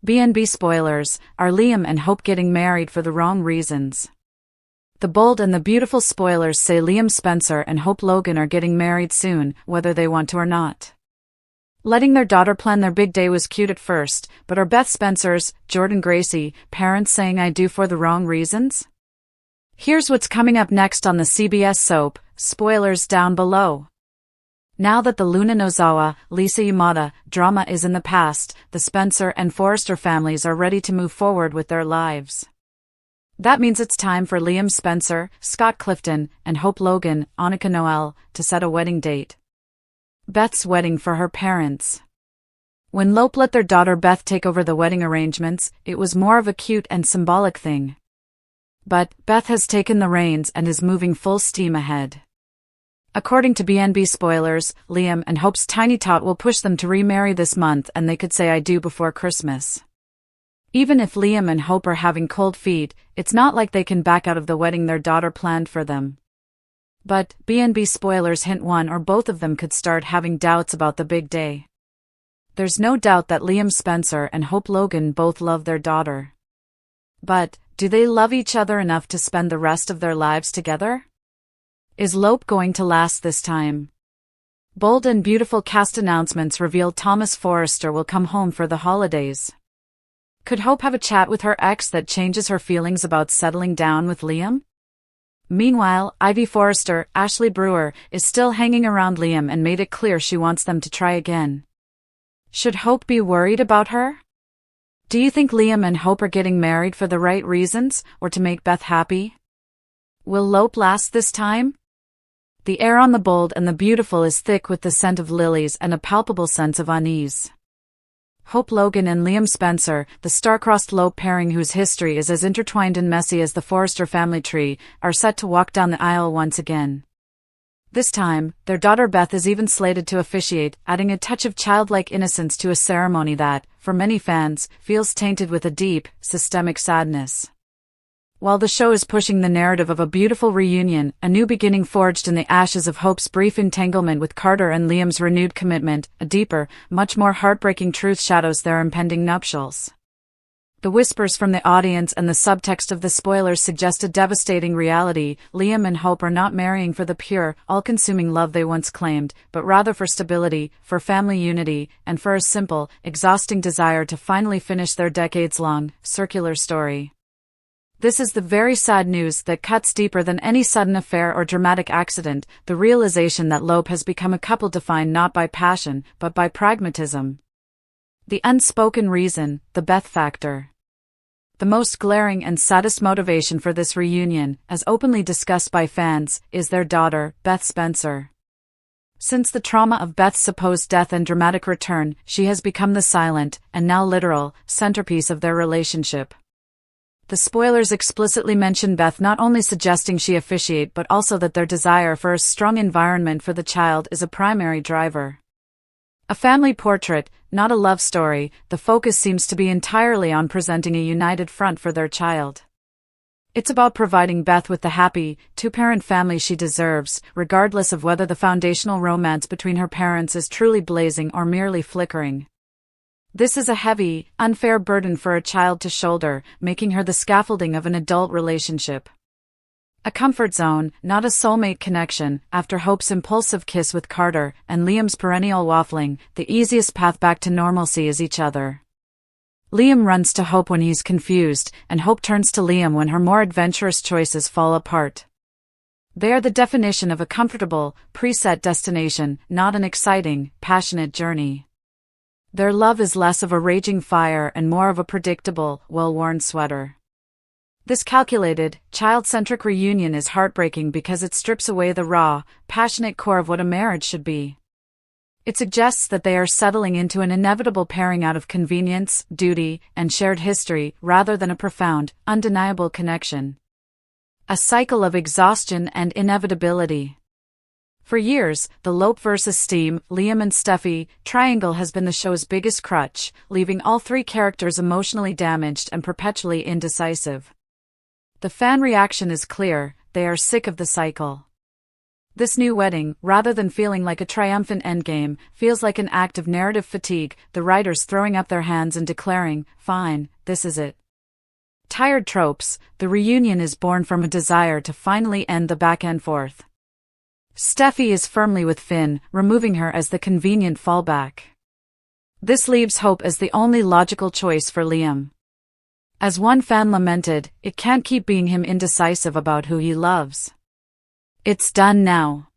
B&B spoilers, are Liam and Hope getting married for the wrong reasons? The bold and the beautiful spoilers say Liam Spencer and Hope Logan are getting married soon, whether they want to or not. Letting their daughter plan their big day was cute at first, but are Beth Spencer's, Jordan Gracie, parents saying I do for the wrong reasons? Here's what's coming up next on the CBS soap, spoilers down below. Now that the Luna Nozawa, Lisa Yamada drama is in the past, the Spencer and Forrester families are ready to move forward with their lives. That means it's time for Liam Spencer, Scott Clifton, and Hope Logan, Annika Noel, to set a wedding date. Beth's wedding for her parents. When Lope let their daughter Beth take over the wedding arrangements, it was more of a cute and symbolic thing. But Beth has taken the reins and is moving full steam ahead. According to B&B spoilers, Liam and Hope's tiny tot will push them to remarry this month and they could say I do before Christmas. Even if Liam and Hope are having cold feet, it's not like they can back out of the wedding their daughter planned for them. But B&B spoilers hint one or both of them could start having doubts about the big day. There's no doubt that Liam Spencer and Hope Logan both love their daughter. But do they love each other enough to spend the rest of their lives together? Is Lope going to last this time? Bold and beautiful cast announcements reveal Thomas Forrester will come home for the holidays. Could Hope have a chat with her ex that changes her feelings about settling down with Liam? Meanwhile, Ivy Forrester, Ashley Brewer, is still hanging around Liam and made it clear she wants them to try again. Should Hope be worried about her? Do you think Liam and Hope are getting married for the right reasons, or to make Beth happy? Will Lope last this time? The air on the Bold and the Beautiful is thick with the scent of lilies and a palpable sense of unease. Hope Logan and Liam Spencer, the star-crossed Lope pairing whose history is as intertwined and messy as the Forrester family tree, are set to walk down the aisle once again. This time, their daughter Beth is even slated to officiate, adding a touch of childlike innocence to a ceremony that, for many fans, feels tainted with a deep, systemic sadness. While the show is pushing the narrative of a beautiful reunion, a new beginning forged in the ashes of Hope's brief entanglement with Carter and Liam's renewed commitment, a deeper, much more heartbreaking truth shadows their impending nuptials. The whispers from the audience and the subtext of the spoilers suggest a devastating reality. Liam and Hope are not marrying for the pure, all-consuming love they once claimed, but rather for stability, for family unity, and for a simple, exhausting desire to finally finish their decades-long, circular story. This is the very sad news that cuts deeper than any sudden affair or dramatic accident, the realization that Lope has become a couple defined not by passion, but by pragmatism. The unspoken reason, the Beth factor. The most glaring and saddest motivation for this reunion, as openly discussed by fans, is their daughter, Beth Spencer. Since the trauma of Beth's supposed death and dramatic return, she has become the silent, and now literal, centerpiece of their relationship. The spoilers explicitly mention Beth not only suggesting she officiate but also that their desire for a strong environment for the child is a primary driver. A family portrait, not a love story, the focus seems to be entirely on presenting a united front for their child. It's about providing Beth with the happy, two-parent family she deserves, regardless of whether the foundational romance between her parents is truly blazing or merely flickering. This is a heavy, unfair burden for a child to shoulder, making her the scaffolding of an adult relationship. A comfort zone, not a soulmate connection. After Hope's impulsive kiss with Carter and Liam's perennial waffling, the easiest path back to normalcy is each other. Liam runs to Hope when he's confused, and Hope turns to Liam when her more adventurous choices fall apart. They are the definition of a comfortable, preset destination, not an exciting, passionate journey. Their love is less of a raging fire and more of a predictable, well-worn sweater. This calculated, child-centric reunion is heartbreaking because it strips away the raw, passionate core of what a marriage should be. It suggests that they are settling into an inevitable pairing out of convenience, duty, and shared history, rather than a profound, undeniable connection. A cycle of exhaustion and inevitability. For years, the Lope vs. Steam, Liam and Steffy triangle has been the show's biggest crutch, leaving all three characters emotionally damaged and perpetually indecisive. The fan reaction is clear, they are sick of the cycle. This new wedding, rather than feeling like a triumphant endgame, feels like an act of narrative fatigue, the writers throwing up their hands and declaring, "Fine, this is it." Tired tropes, the reunion is born from a desire to finally end the back and forth. Steffi is firmly with Finn, removing her as the convenient fallback. This leaves Hope as the only logical choice for Liam. As one fan lamented, it can't keep being him indecisive about who he loves. It's done now.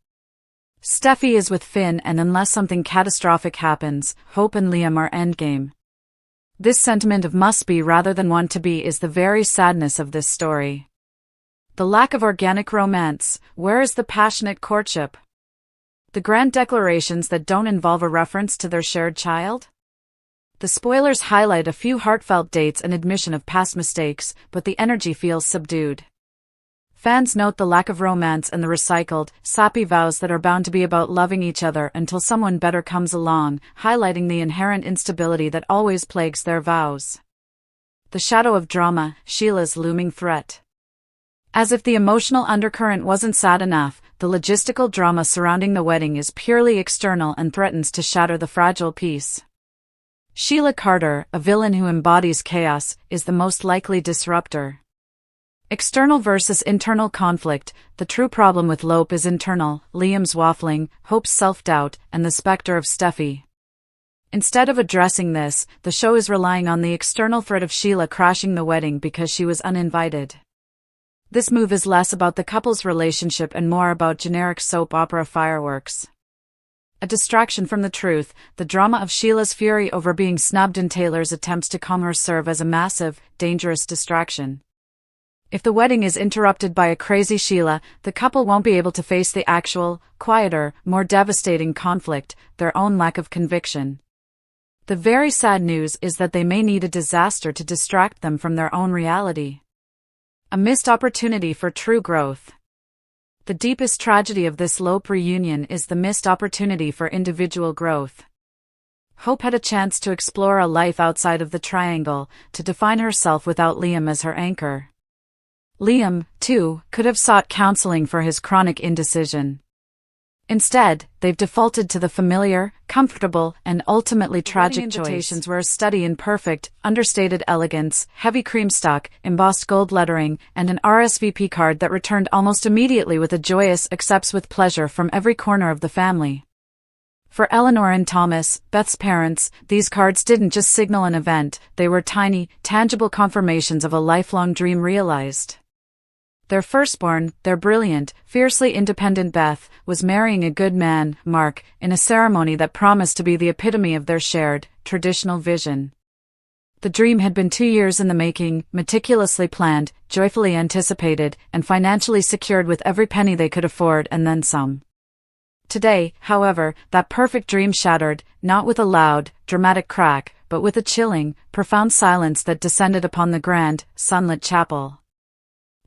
Steffi is with Finn, and unless something catastrophic happens, Hope and Liam are endgame. This sentiment of must be rather than want to be is the very sadness of this story. The lack of organic romance, where is the passionate courtship? The grand declarations that don't involve a reference to their shared child? The spoilers highlight a few heartfelt dates and admission of past mistakes, but the energy feels subdued. Fans note the lack of romance and the recycled, sappy vows that are bound to be about loving each other until someone better comes along, highlighting the inherent instability that always plagues their vows. The shadow of drama, Sheila's looming threat. As if the emotional undercurrent wasn't sad enough, the logistical drama surrounding the wedding is purely external and threatens to shatter the fragile peace. Sheila Carter, a villain who embodies chaos, is the most likely disruptor. External versus internal conflict, the true problem with Lope is internal, Liam's waffling, Hope's self-doubt, and the specter of Steffi. Instead of addressing this, the show is relying on the external threat of Sheila crashing the wedding because she was uninvited. This move is less about the couple's relationship and more about generic soap opera fireworks. A distraction from the truth, the drama of Sheila's fury over being snubbed and Taylor's attempts to calm her serve as a massive, dangerous distraction. If the wedding is interrupted by a crazy Sheila, the couple won't be able to face the actual, quieter, more devastating conflict, their own lack of conviction. The very sad news is that they may need a disaster to distract them from their own reality. A missed opportunity for true growth. The deepest tragedy of this Lope reunion is the missed opportunity for individual growth. Hope had a chance to explore a life outside of the triangle, to define herself without Liam as her anchor. Liam, too, could have sought counseling for his chronic indecision. Instead, they've defaulted to the familiar, comfortable, and ultimately tragic choice. Invitations were a study in perfect, understated elegance, heavy cream stock, embossed gold lettering, and an RSVP card that returned almost immediately with a joyous accepts with pleasure from every corner of the family. For Eleanor and Thomas, Beth's parents, these cards didn't just signal an event, they were tiny, tangible confirmations of a lifelong dream realized. Their firstborn, their brilliant, fiercely independent Beth, was marrying a good man, Mark, in a ceremony that promised to be the epitome of their shared, traditional vision. The dream had been 2 years in the making, meticulously planned, joyfully anticipated, and financially secured with every penny they could afford and then some. Today, however, that perfect dream shattered, not with a loud, dramatic crack, but with a chilling, profound silence that descended upon the grand, sunlit chapel.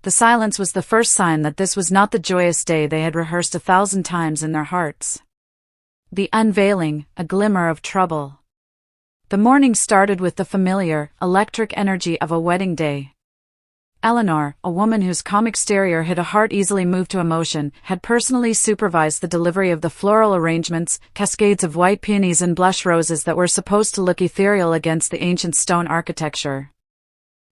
The silence was the first sign that this was not the joyous day they had rehearsed 1,000 times in their hearts. The unveiling, a glimmer of trouble. The morning started with the familiar, electric energy of a wedding day. Eleanor, a woman whose calm exterior hid a heart easily moved to emotion, had personally supervised the delivery of the floral arrangements, cascades of white peonies and blush roses that were supposed to look ethereal against the ancient stone architecture.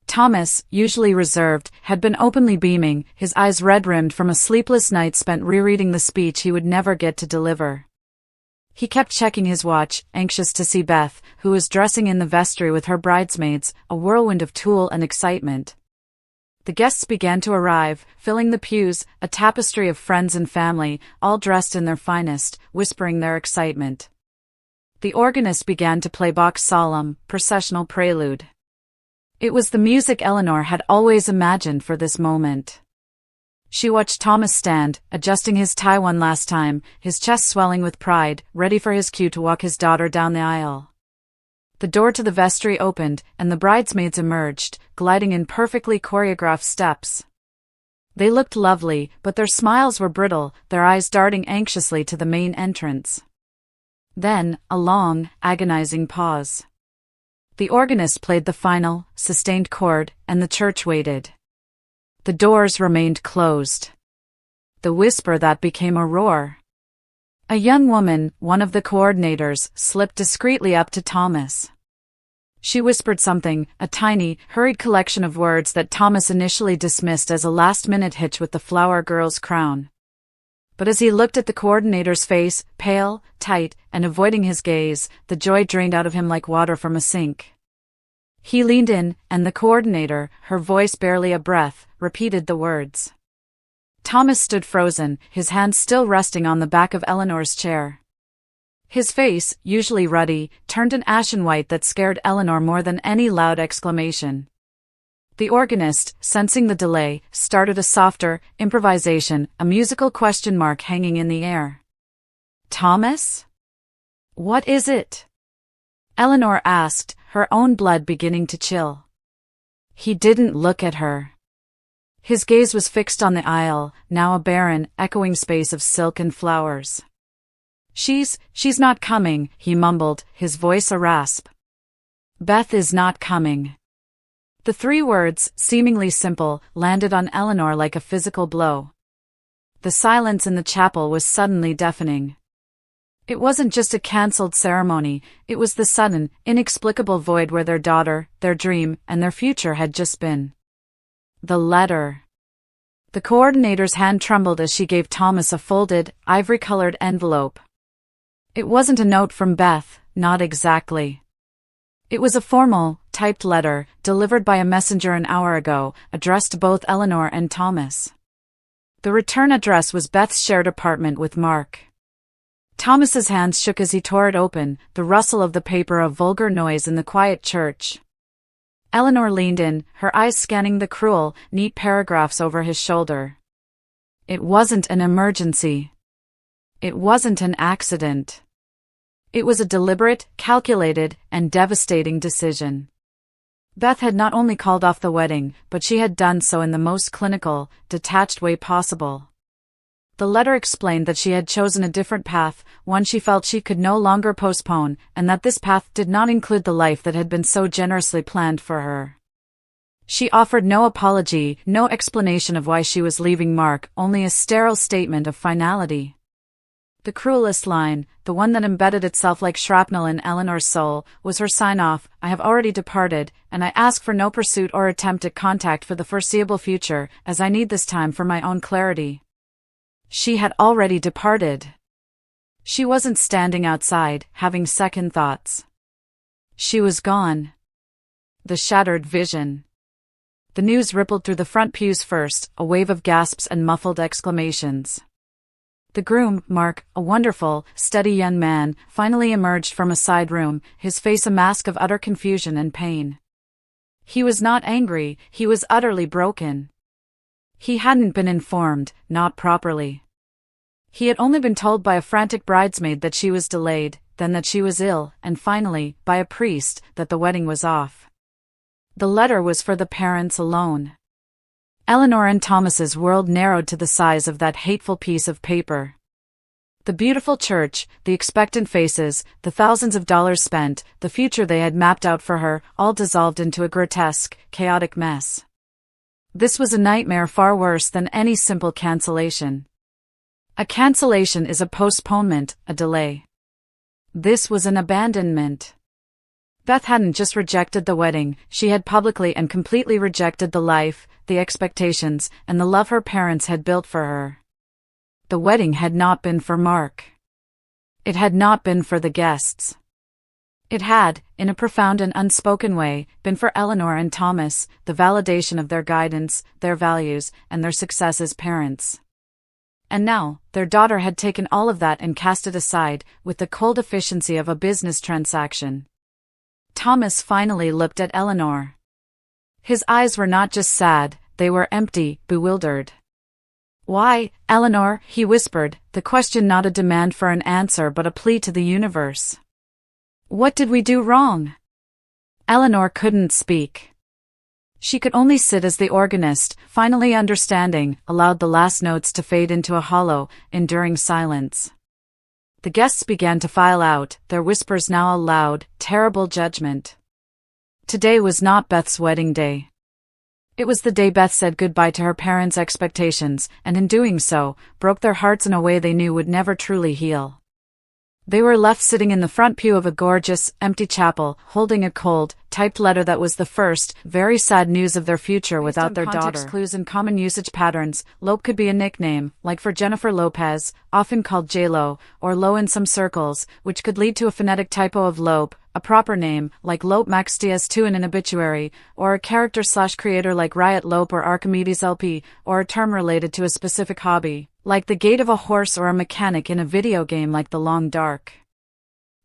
Thomas, usually reserved, had been openly beaming, his eyes red-rimmed from a sleepless night spent rereading the speech he would never get to deliver. He kept checking his watch, anxious to see Beth, who was dressing in the vestry with her bridesmaids, a whirlwind of tulle and excitement. The guests began to arrive, filling the pews, a tapestry of friends and family, all dressed in their finest, whispering their excitement. The organist began to play Bach's solemn, processional prelude. It was the music Eleanor had always imagined for this moment. She watched Thomas stand, adjusting his tie one last time, his chest swelling with pride, ready for his cue to walk his daughter down the aisle. The door to the vestry opened, and the bridesmaids emerged, gliding in perfectly choreographed steps. They looked lovely, but their smiles were brittle, their eyes darting anxiously to the main entrance. Then, a long, agonizing pause. The organist played the final, sustained chord, and the church waited. The doors remained closed. the whisper that became a roar. A young woman, one of the coordinators, slipped discreetly up to Thomas. She whispered something, a tiny, hurried collection of words that Thomas initially dismissed as a last-minute hitch with the flower girl's crown. But as he looked at the coordinator's face, pale, tight, and avoiding his gaze, the joy drained out of him like water from a sink. He leaned in, and the coordinator, her voice barely a breath, repeated the words. Thomas stood frozen, his hands still resting on the back of Eleanor's chair. His face, usually ruddy, turned an ashen white that scared Eleanor more than any loud exclamation. The organist, sensing the delay, started a softer improvisation, a musical question mark hanging in the air. "Thomas? What is it?" Eleanor asked, her own blood beginning to chill. He didn't look at her. His gaze was fixed on the aisle, now a barren, echoing space of silk and flowers. She's not coming," he mumbled, his voice a rasp. "Beth is not coming." The three words, seemingly simple, landed on Eleanor like a physical blow. The silence in the chapel was suddenly deafening. It wasn't just a cancelled ceremony, it was the sudden, inexplicable void where their daughter, their dream, and their future had just been. The letter. The coordinator's hand trembled as she gave Thomas a folded, ivory-colored envelope. It wasn't a note from Beth, not exactly. It was a formal, typed letter, delivered by a messenger an hour ago, addressed to both Eleanor and Thomas. The return address was Beth's shared apartment with Mark. Thomas's hands shook as he tore it open, the rustle of the paper a vulgar noise in the quiet church. Eleanor leaned in, her eyes scanning the cruel, neat paragraphs over his shoulder. It wasn't an emergency. It wasn't an accident. It was a deliberate, calculated, and devastating decision. Beth had not only called off the wedding, but she had done so in the most clinical, detached way possible. The letter explained that she had chosen a different path, one she felt she could no longer postpone, and that this path did not include the life that had been so generously planned for her. She offered no apology, no explanation of why she was leaving Mark, only a sterile statement of finality. The cruelest line, the one that embedded itself like shrapnel in Eleanor's soul, was her sign-off: "I have already departed, and I ask for no pursuit or attempt at contact for the foreseeable future, as I need this time for my own clarity." She had already departed. She wasn't standing outside, having second thoughts. She was gone. The shattered vision. The news rippled through the front pews first, a wave of gasps and muffled exclamations. The groom, Mark, a wonderful, steady young man, finally emerged from a side room, his face a mask of utter confusion and pain. He was not angry, he was utterly broken. He hadn't been informed, not properly. He had only been told by a frantic bridesmaid that she was delayed, then that she was ill, and finally, by a priest, that the wedding was off. The letter was for the parents alone. Eleanor and Thomas's world narrowed to the size of that hateful piece of paper. The beautiful church, the expectant faces, the thousands of dollars spent, the future they had mapped out for her, all dissolved into a grotesque, chaotic mess. This was a nightmare far worse than any simple cancellation. A cancellation is a postponement, a delay. This was an abandonment. Beth hadn't just rejected the wedding, she had publicly and completely rejected the life, the expectations, and the love her parents had built for her. The wedding had not been for Mark. It had not been for the guests. It had, in a profound and unspoken way, been for Eleanor and Thomas, the validation of their guidance, their values, and their success as parents. And now, their daughter had taken all of that and cast it aside, with the cold efficiency of a business transaction. Thomas finally looked at Eleanor. His eyes were not just sad, they were empty, bewildered. "Why, Eleanor," he whispered, the question not a demand for an answer but a plea to the universe. "What did we do wrong?" Eleanor couldn't speak. She could only sit as the organist, finally understanding, allowed the last notes to fade into a hollow, enduring silence. The guests began to file out, their whispers now a loud, terrible judgment. Today was not Beth's wedding day. It was the day Beth said goodbye to her parents' expectations, and in doing so, broke their hearts in a way they knew would never truly heal. They were left sitting in the front pew of a gorgeous, empty chapel, holding a cold, typed letter that was the first, very sad news of their future without their daughter. Context clues and common usage patterns, Lope could be a nickname, like for Jennifer Lopez, often called J-Lo, or Lo in some circles, which could lead to a phonetic typo of Lope, a proper name, like Lope Max Diaz-2 in an obituary, or a character/creator like Riot Lope or Archimedes LP, or a term related to a specific hobby, like the gait of a horse or a mechanic in a video game like The Long Dark.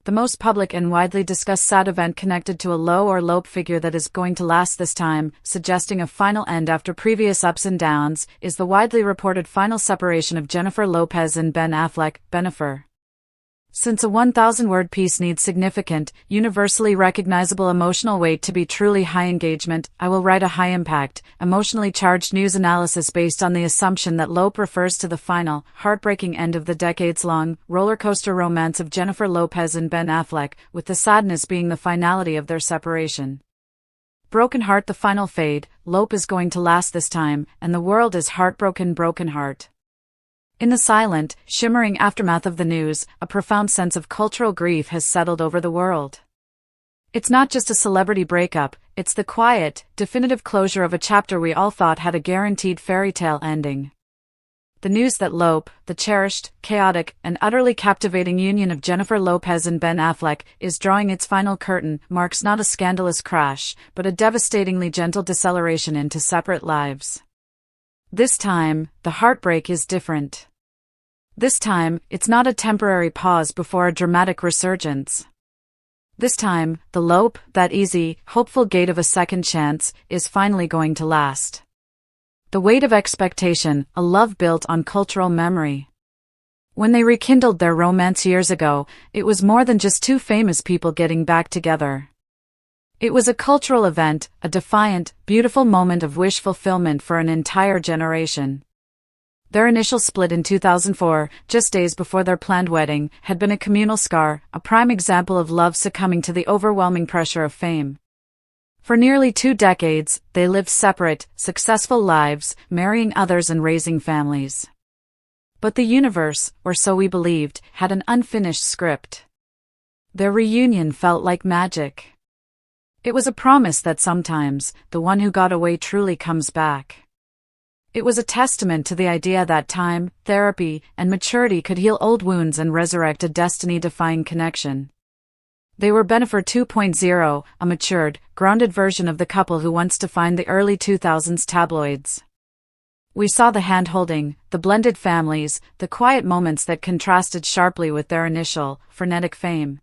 The most public and widely discussed sad event connected to a Lo or Lope figure that is going to last this time, suggesting a final end after previous ups and downs, is the widely reported final separation of Jennifer Lopez and Ben Affleck, Bennifer. Since a 1,000-word piece needs significant, universally recognizable emotional weight to be truly high engagement, I will write a high-impact, emotionally charged news analysis based on the assumption that Lope refers to the final, heartbreaking end of the decades-long, roller-coaster romance of Jennifer Lopez and Ben Affleck, with the sadness being the finality of their separation. Broken heart, the final fade, Lope is going to last this time, and the world is heartbroken, broken heart. In the silent, shimmering aftermath of the news, a profound sense of cultural grief has settled over the world. It's not just a celebrity breakup, it's the quiet, definitive closure of a chapter we all thought had a guaranteed fairy tale ending. The news that Lope, the cherished, chaotic, and utterly captivating union of Jennifer Lopez and Ben Affleck, is drawing its final curtain, marks not a scandalous crash, but a devastatingly gentle deceleration into separate lives. This time, the heartbreak is different. This time, it's not a temporary pause before a dramatic resurgence. This time, the Lope, that easy, hopeful gait of a second chance, is finally going to last. The weight of expectation, a love built on cultural memory. When they rekindled their romance years ago, it was more than just two famous people getting back together. It was a cultural event, a defiant, beautiful moment of wish fulfillment for an entire generation. Their initial split in 2004, just days before their planned wedding, had been a communal scar, a prime example of love succumbing to the overwhelming pressure of fame. For nearly 2 decades, they lived separate, successful lives, marrying others and raising families. But the universe, or so we believed, had an unfinished script. Their reunion felt like magic. It was a promise that sometimes, the one who got away truly comes back. It was a testament to the idea that time, therapy, and maturity could heal old wounds and resurrect a destiny-defying connection. They were Bennifer 2.0, a matured, grounded version of the couple who once defined the early 2000s tabloids. We saw the hand-holding, the blended families, the quiet moments that contrasted sharply with their initial, frenetic fame.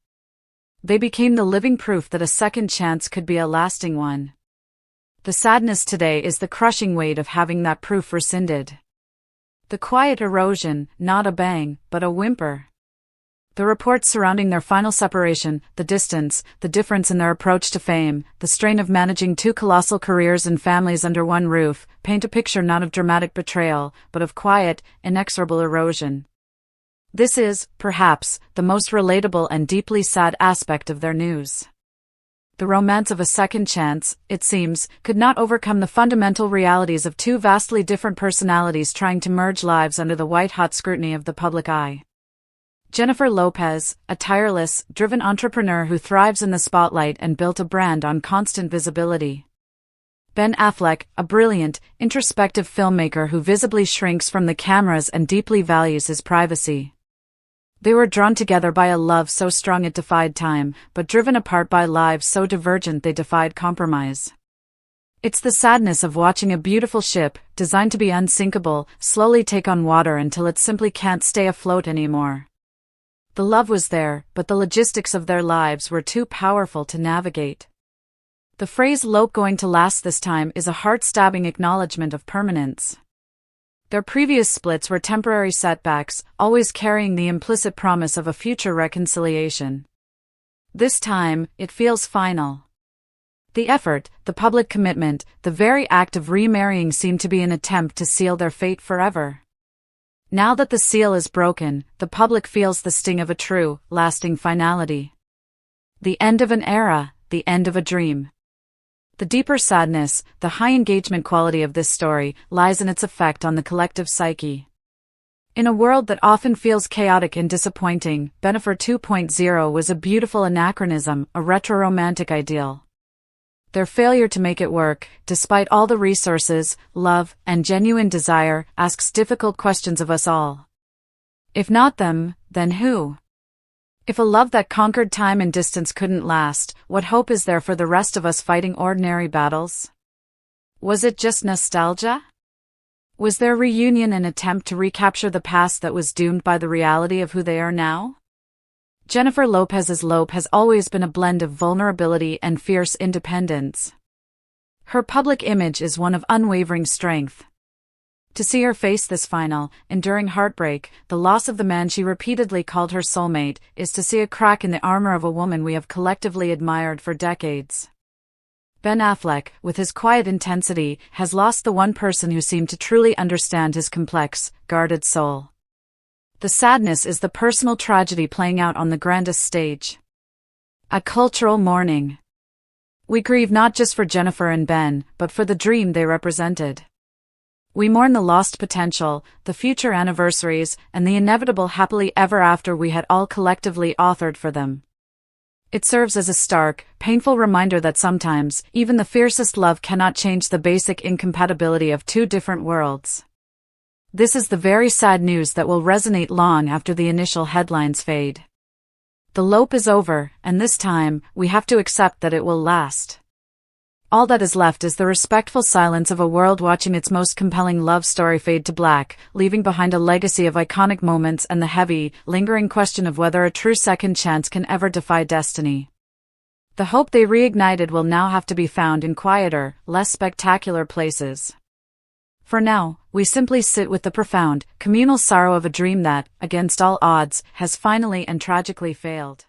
They became the living proof that a second chance could be a lasting one. The sadness today is the crushing weight of having that proof rescinded. The quiet erosion, not a bang, but a whimper. The reports surrounding their final separation, the distance, the difference in their approach to fame, the strain of managing 2 colossal careers and families under one roof, paint a picture not of dramatic betrayal, but of quiet, inexorable erosion. This is, perhaps, the most relatable and deeply sad aspect of their news. The romance of a second chance, it seems, could not overcome the fundamental realities of 2 vastly different personalities trying to merge lives under the white-hot scrutiny of the public eye. Jennifer Lopez, a tireless, driven entrepreneur who thrives in the spotlight and built a brand on constant visibility. Ben Affleck, a brilliant, introspective filmmaker who visibly shrinks from the cameras and deeply values his privacy. They were drawn together by a love so strong it defied time, but driven apart by lives so divergent they defied compromise. It's the sadness of watching a beautiful ship, designed to be unsinkable, slowly take on water until it simply can't stay afloat anymore. The love was there, but the logistics of their lives were too powerful to navigate. The phrase "Lope going to last this time" is a heart-stabbing acknowledgement of permanence. Their previous splits were temporary setbacks, always carrying the implicit promise of a future reconciliation. This time, it feels final. The effort, the public commitment, the very act of remarrying seem to be an attempt to seal their fate forever. Now that the seal is broken, the public feels the sting of a true, lasting finality. The end of an era, the end of a dream. The deeper sadness, the high engagement quality of this story, lies in its effect on the collective psyche. In a world that often feels chaotic and disappointing, Bennifer 2.0 was a beautiful anachronism, a retro-romantic ideal. Their failure to make it work, despite all the resources, love, and genuine desire, asks difficult questions of us all. If not them, then who? If a love that conquered time and distance couldn't last, what hope is there for the rest of us fighting ordinary battles? Was it just nostalgia? Was their reunion an attempt to recapture the past that was doomed by the reality of who they are now? Jennifer Lopez's Lope has always been a blend of vulnerability and fierce independence. Her public image is one of unwavering strength. To see her face this final, enduring heartbreak, the loss of the man she repeatedly called her soulmate, is to see a crack in the armor of a woman we have collectively admired for decades. Ben Affleck, with his quiet intensity, has lost the one person who seemed to truly understand his complex, guarded soul. The sadness is the personal tragedy playing out on the grandest stage. A cultural mourning. We grieve not just for Jennifer and Ben, but for the dream they represented. We mourn the lost potential, the future anniversaries, and the inevitable happily ever after we had all collectively authored for them. It serves as a stark, painful reminder that sometimes, even the fiercest love cannot change the basic incompatibility of two different worlds. This is the very sad news that will resonate long after the initial headlines fade. The Lope is over, and this time, we have to accept that it will last. All that is left is the respectful silence of a world watching its most compelling love story fade to black, leaving behind a legacy of iconic moments and the heavy, lingering question of whether a true second chance can ever defy destiny. The hope they reignited will now have to be found in quieter, less spectacular places. For now, we simply sit with the profound, communal sorrow of a dream that, against all odds, has finally and tragically failed.